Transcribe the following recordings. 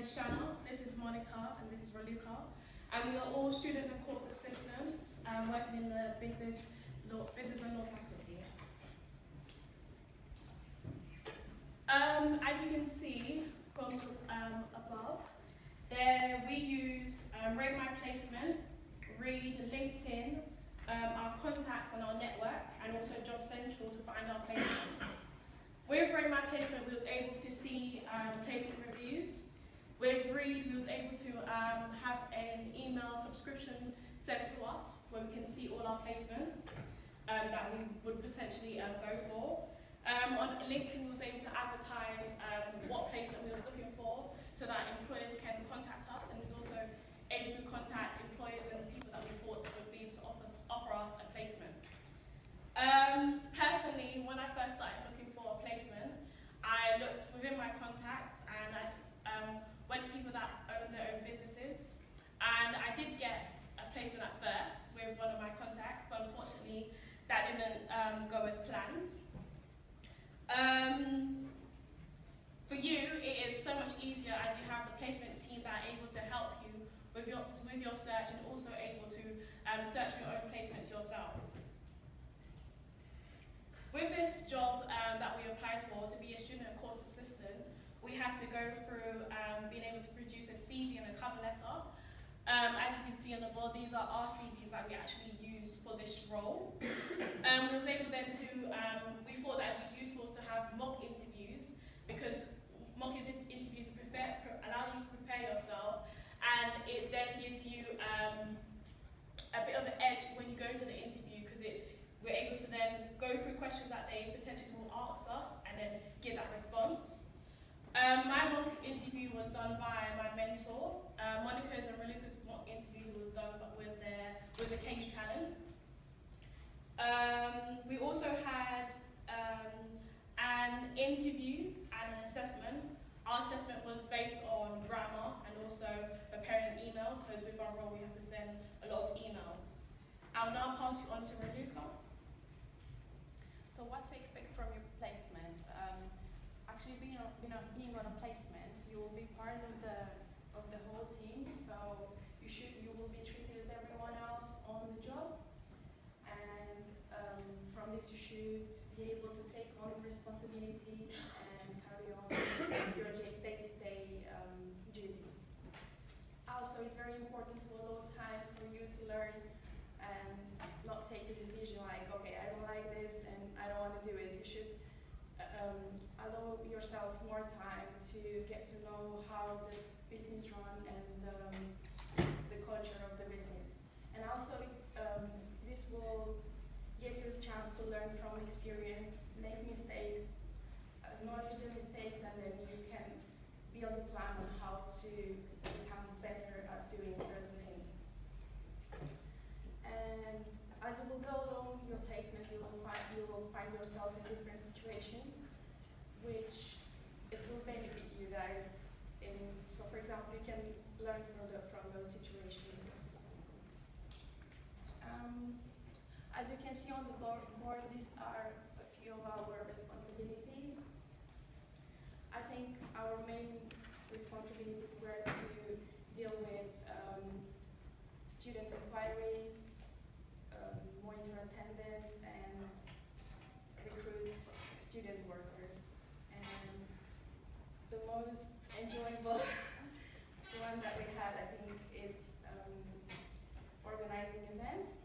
is Shanna, this is Monica, and this is Raluca. And we are all student and course assistants working in the business and law faculty. As you can see from above, there we use Rate My Placement, Read, LinkedIn, our contacts and our network, and also Job Central to find our placement. With Rate My Placement, we was able to see placement reviews. With Read, we was able to have an email subscription sent to us where we can see all our placements that we would potentially go for. On LinkedIn, we was able to advertise what placement we was looking for so that employers can contact us, and we was also able to contact employers and people that we thought would be able to offer us a placement. Personally, when I first started looking for a placement, I looked within my contacts and I went to people that own their own businesses, and I did get a placement at first with one of my contacts, but unfortunately that didn't go as planned. For you, it is so much easier as you have the placement team that are able to help you with your search and also able to search for your own placements yourself. With this job that we applied for to be a student and course assistant, we had to go through being able to produce a CV and a cover letter. As you can see on the board, these are our CVs that we actually use for this role. We was able then to, we thought that it would be useful to have mock interviews, because mock interviews allow you to prepare yourself, and it then gives you a bit of an edge when you go to the interview, because we're able to then go through questions that they potentially will ask us and then give that response. My mock interview was done by my mentor. Monica's and Raluca's mock interview was done with the Cambridge talent. We also had an interview and an assessment. Our assessment was based on grammar and also preparing an email, because with our role we have to send a lot of emails. I'll now pass you on to Raluca. So what to expect from your placement? Actually, being on a placement, you will be part of the whole team. So you will be treated as everyone else on the job, and from this you should be able to take on responsibilities and carry on your day-to-day duties. Also, it's very important to allow time for you to learn and not take a decision like, okay, I don't like this and I don't want to do it. You should allow yourself more time to get to know how the business run and the culture of the business. And also, this will give you a chance to learn from experience, make mistakes, acknowledge the mistakes, and then you can build a plan on how to become better at doing certain things. And as you will go along your placement, you will find yourself in different situations, which it will benefit you guys. So, for example, you can learn from those situations. As you can see on the board, these are a few of our responsibilities. I think our main responsibilities were to deal with student inquiries, monitor attendance, and recruit student workers. And the most enjoyable one that we had, I think, is organizing events.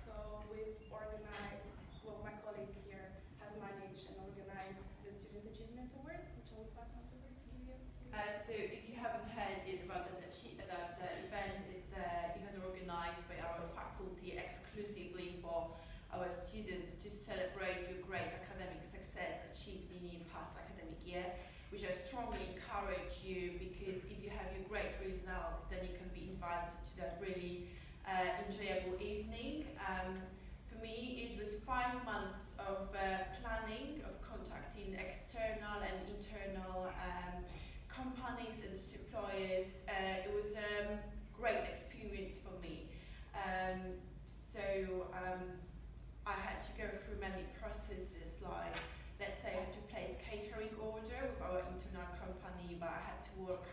So we've organized, well, my colleague here has managed and organized the Student Achievement Awards, which I will pass on to her to give you. So if you haven't heard yet about that event, it's an event organized by our faculty exclusively for our students to celebrate your great academic success achieved in your past academic year, which I strongly encourage you, because if you have your great results, then you can be invited to that really enjoyable evening. For me, it was 5 months of planning, of contacting external and internal companies and suppliers. It was a great experience for me. I had to go through many processes, like, let's say I had to place catering order with our internal company, but I had to work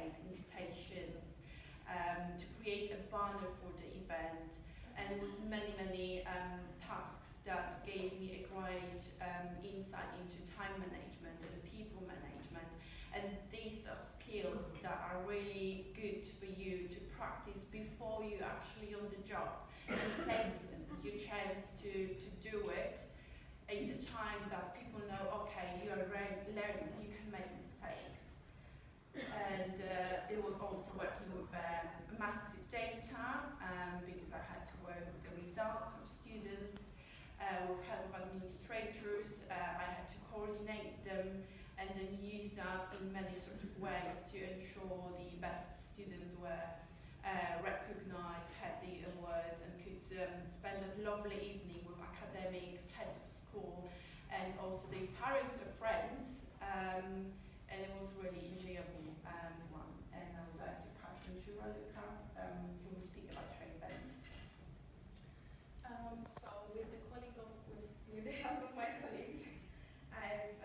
campaigns, invitations, to create a banner for the event. And it was many tasks that gave me a great insight into time management and people management. And these are skills that are really good for you to practice before you're actually on the job. And placement is your chance to do it in the time that people know, okay, you are learning, you can make mistakes. And it was also working with massive data, because I had to work with the results of students, with help of administrators. I had to coordinate them and then use that in many sort of ways to ensure the best students were recognized, had the awards, and could spend a lovely evening with academics, heads of school, and also the parents or friends. And it was really enjoyable one. And I would like to pass on to Raluca, who will speak about her event. So with the help of my colleagues, I've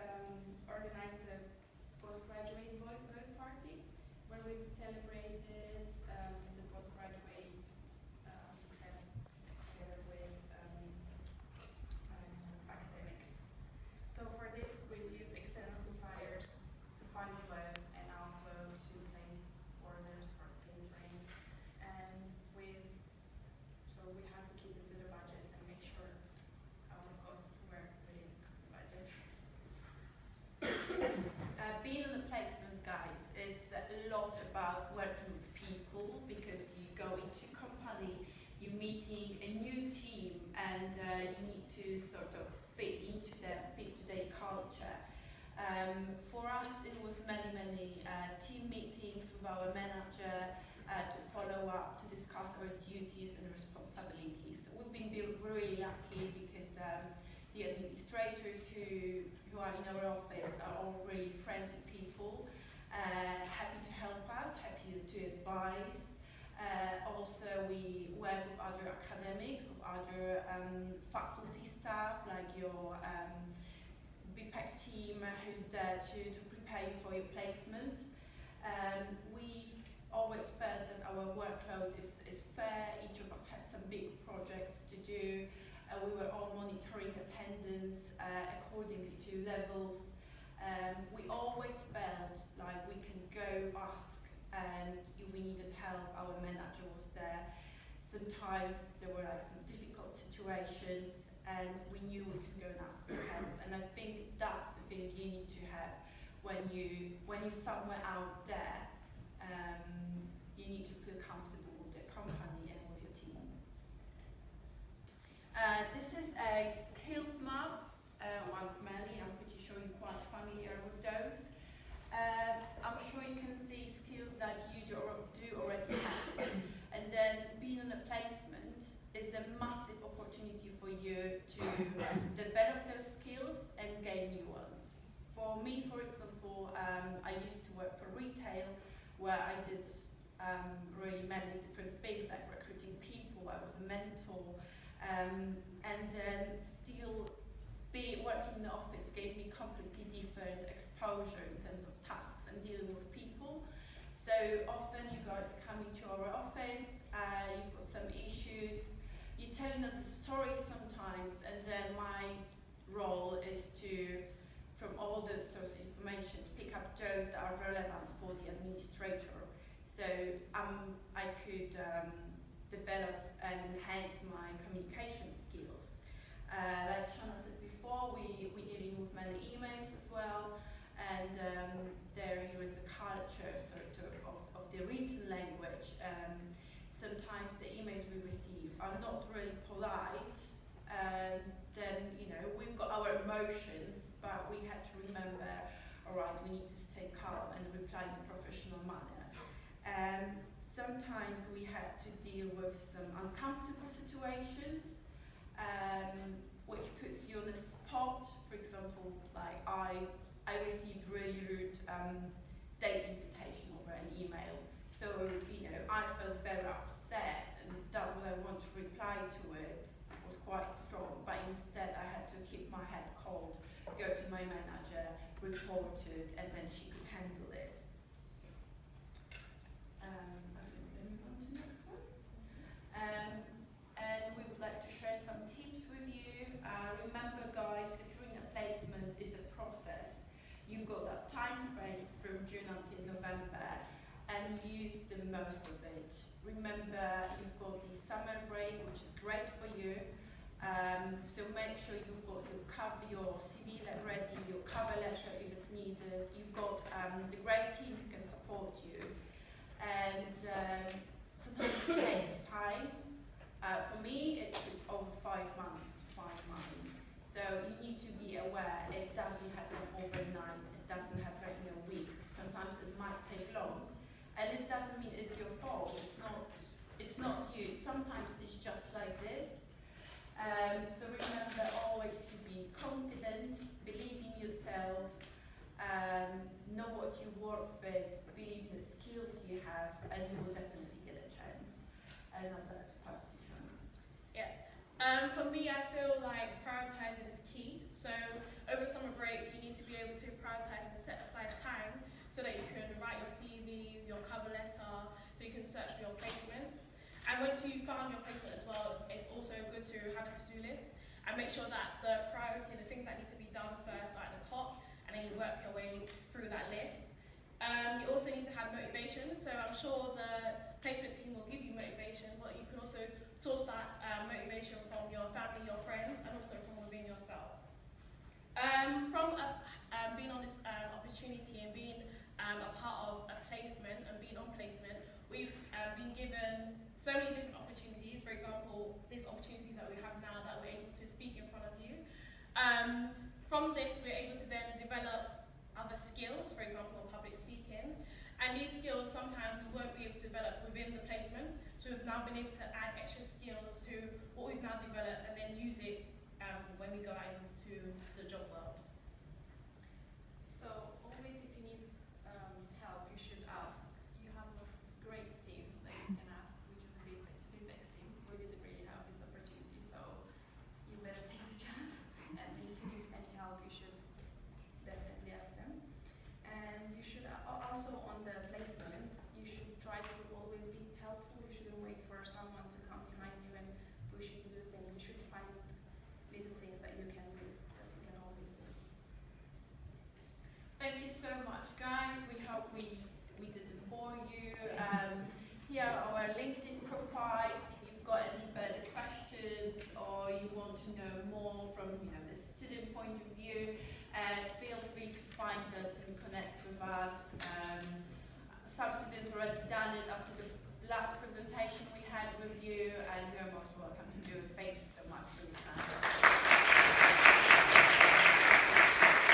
organized a postgraduate vote party where we've celebrated the postgraduate success together with academics. So for this, we've used external suppliers to find the vote and also to place orders for catering. And we had to keep it to the budget and make sure our costs were within the budget. Being in the placement, guys, is a lot about working with people, because you go into a company, you're meeting a new team, and you need to sort of fit into them, fit to their culture. For us, it was many team meetings with our manager to follow up, to discuss our duties and responsibilities. We've been really lucky because the administrators who are in our office are all really friendly people, happy to help us, happy to advise. Also, we work with other academics, with other faculty staff, like your BPEC team, who's there to prepare you for your placements. We always felt that our workload is fair. Each of us had some big projects to do. We were all monitoring attendance accordingly to levels. We always felt like we can go ask, and if we needed help, our manager was there. Sometimes there were like some difficult situations, and we knew we could go and ask for help. And I think that's the thing you need to have when you're somewhere out there. You need to feel comfortable with the company and with your team. This is a skills map, one of many. I'm pretty sure you're quite familiar with those. I'm sure you can see skills that you do already have. And then being in a placement is a massive opportunity for you to develop those skills and gain new ones. For me, for example, I used to work for retail, where I did really many different things, like recruiting people. I was a mentor, and then still working in the office gave me completely different exposure in terms of tasks and dealing with people. So often you guys come into our office, you've got some issues, you're telling us a story sometimes, and then my role is to, from all the source information, to pick up those that are relevant for the administrator. So I could develop and enhance my communication skills. Like Shanna said before, we're dealing with many emails as well, and there is a culture sort of the written language. Sometimes the emails we receive are not really polite, and then we've got our emotions, but we had to remember, all right, we need to stay calm and reply in a professional manner. Sometimes we had to deal with some uncomfortable situations, which puts you on the spot. For example, like I received really rude date invitation over an email. So, I felt very upset, and that when I want to reply to it was quite strong, but instead I had to keep my head cold, go to my manager, report it, and then she could handle it. and use the most of it. Remember, you've got the summer break, which is great for you. So make sure you've got your CV ready, your cover letter if it's needed. You've got the great team who can support you. And sometimes it takes time. For me, it took over 5 months to find mine. So you need to be aware it doesn't happen overnight. It doesn't happen in a week. Sometimes it might take long. And it doesn't mean it's your fault. It's not you. Sometimes it's just like this. So remember always to be confident, believe in yourself, know what you work with, believe in the skills you have, and you will definitely get a chance. And I'd like to pass to Shanna. Yeah. For me, I feel like prioritizing is key. So over summer break, you need to be able to prioritize and set aside time so that you can write your CV, your cover letter, so you can search for your placements. And once you found your placement as well, it's also good to have a to-do list and make sure that the priority, the things that need to be done first are at the top, and then you work your way through that list. You also need to have motivation, so I'm sure the placement team will give you motivation, but you can also source that motivation from your family, your friends, and also from within yourself. From being on this opportunity and being a part of a placement and being on placement, we've been given so many different opportunities. For example, this opportunity that we have now that we're able to speak in front of you. From this, we're able to then develop other skills, for example, public speaking. And these skills sometimes we won't be able to develop within the placement. So we've now been able to add extra skills to what we've now developed and then use it when we go out into the job world. So always if you need help, you should ask. You have a great team that you can ask, which is the Lindex team. We didn't really have this opportunity, so you better take the chance. And if you need any help, you should definitely ask them. And you should also on the placement, you should try to always be helpful. You shouldn't wait for someone to come behind you and push you to do things. You should find little things that you can do, that you can always do. Thank you so much, guys. We hope we didn't bore you. Here are our LinkedIn profiles. If you've got any further questions or you want to know more from the student point of view, feel free to find us and connect with us. Some students already done it after the last presentation we had with you.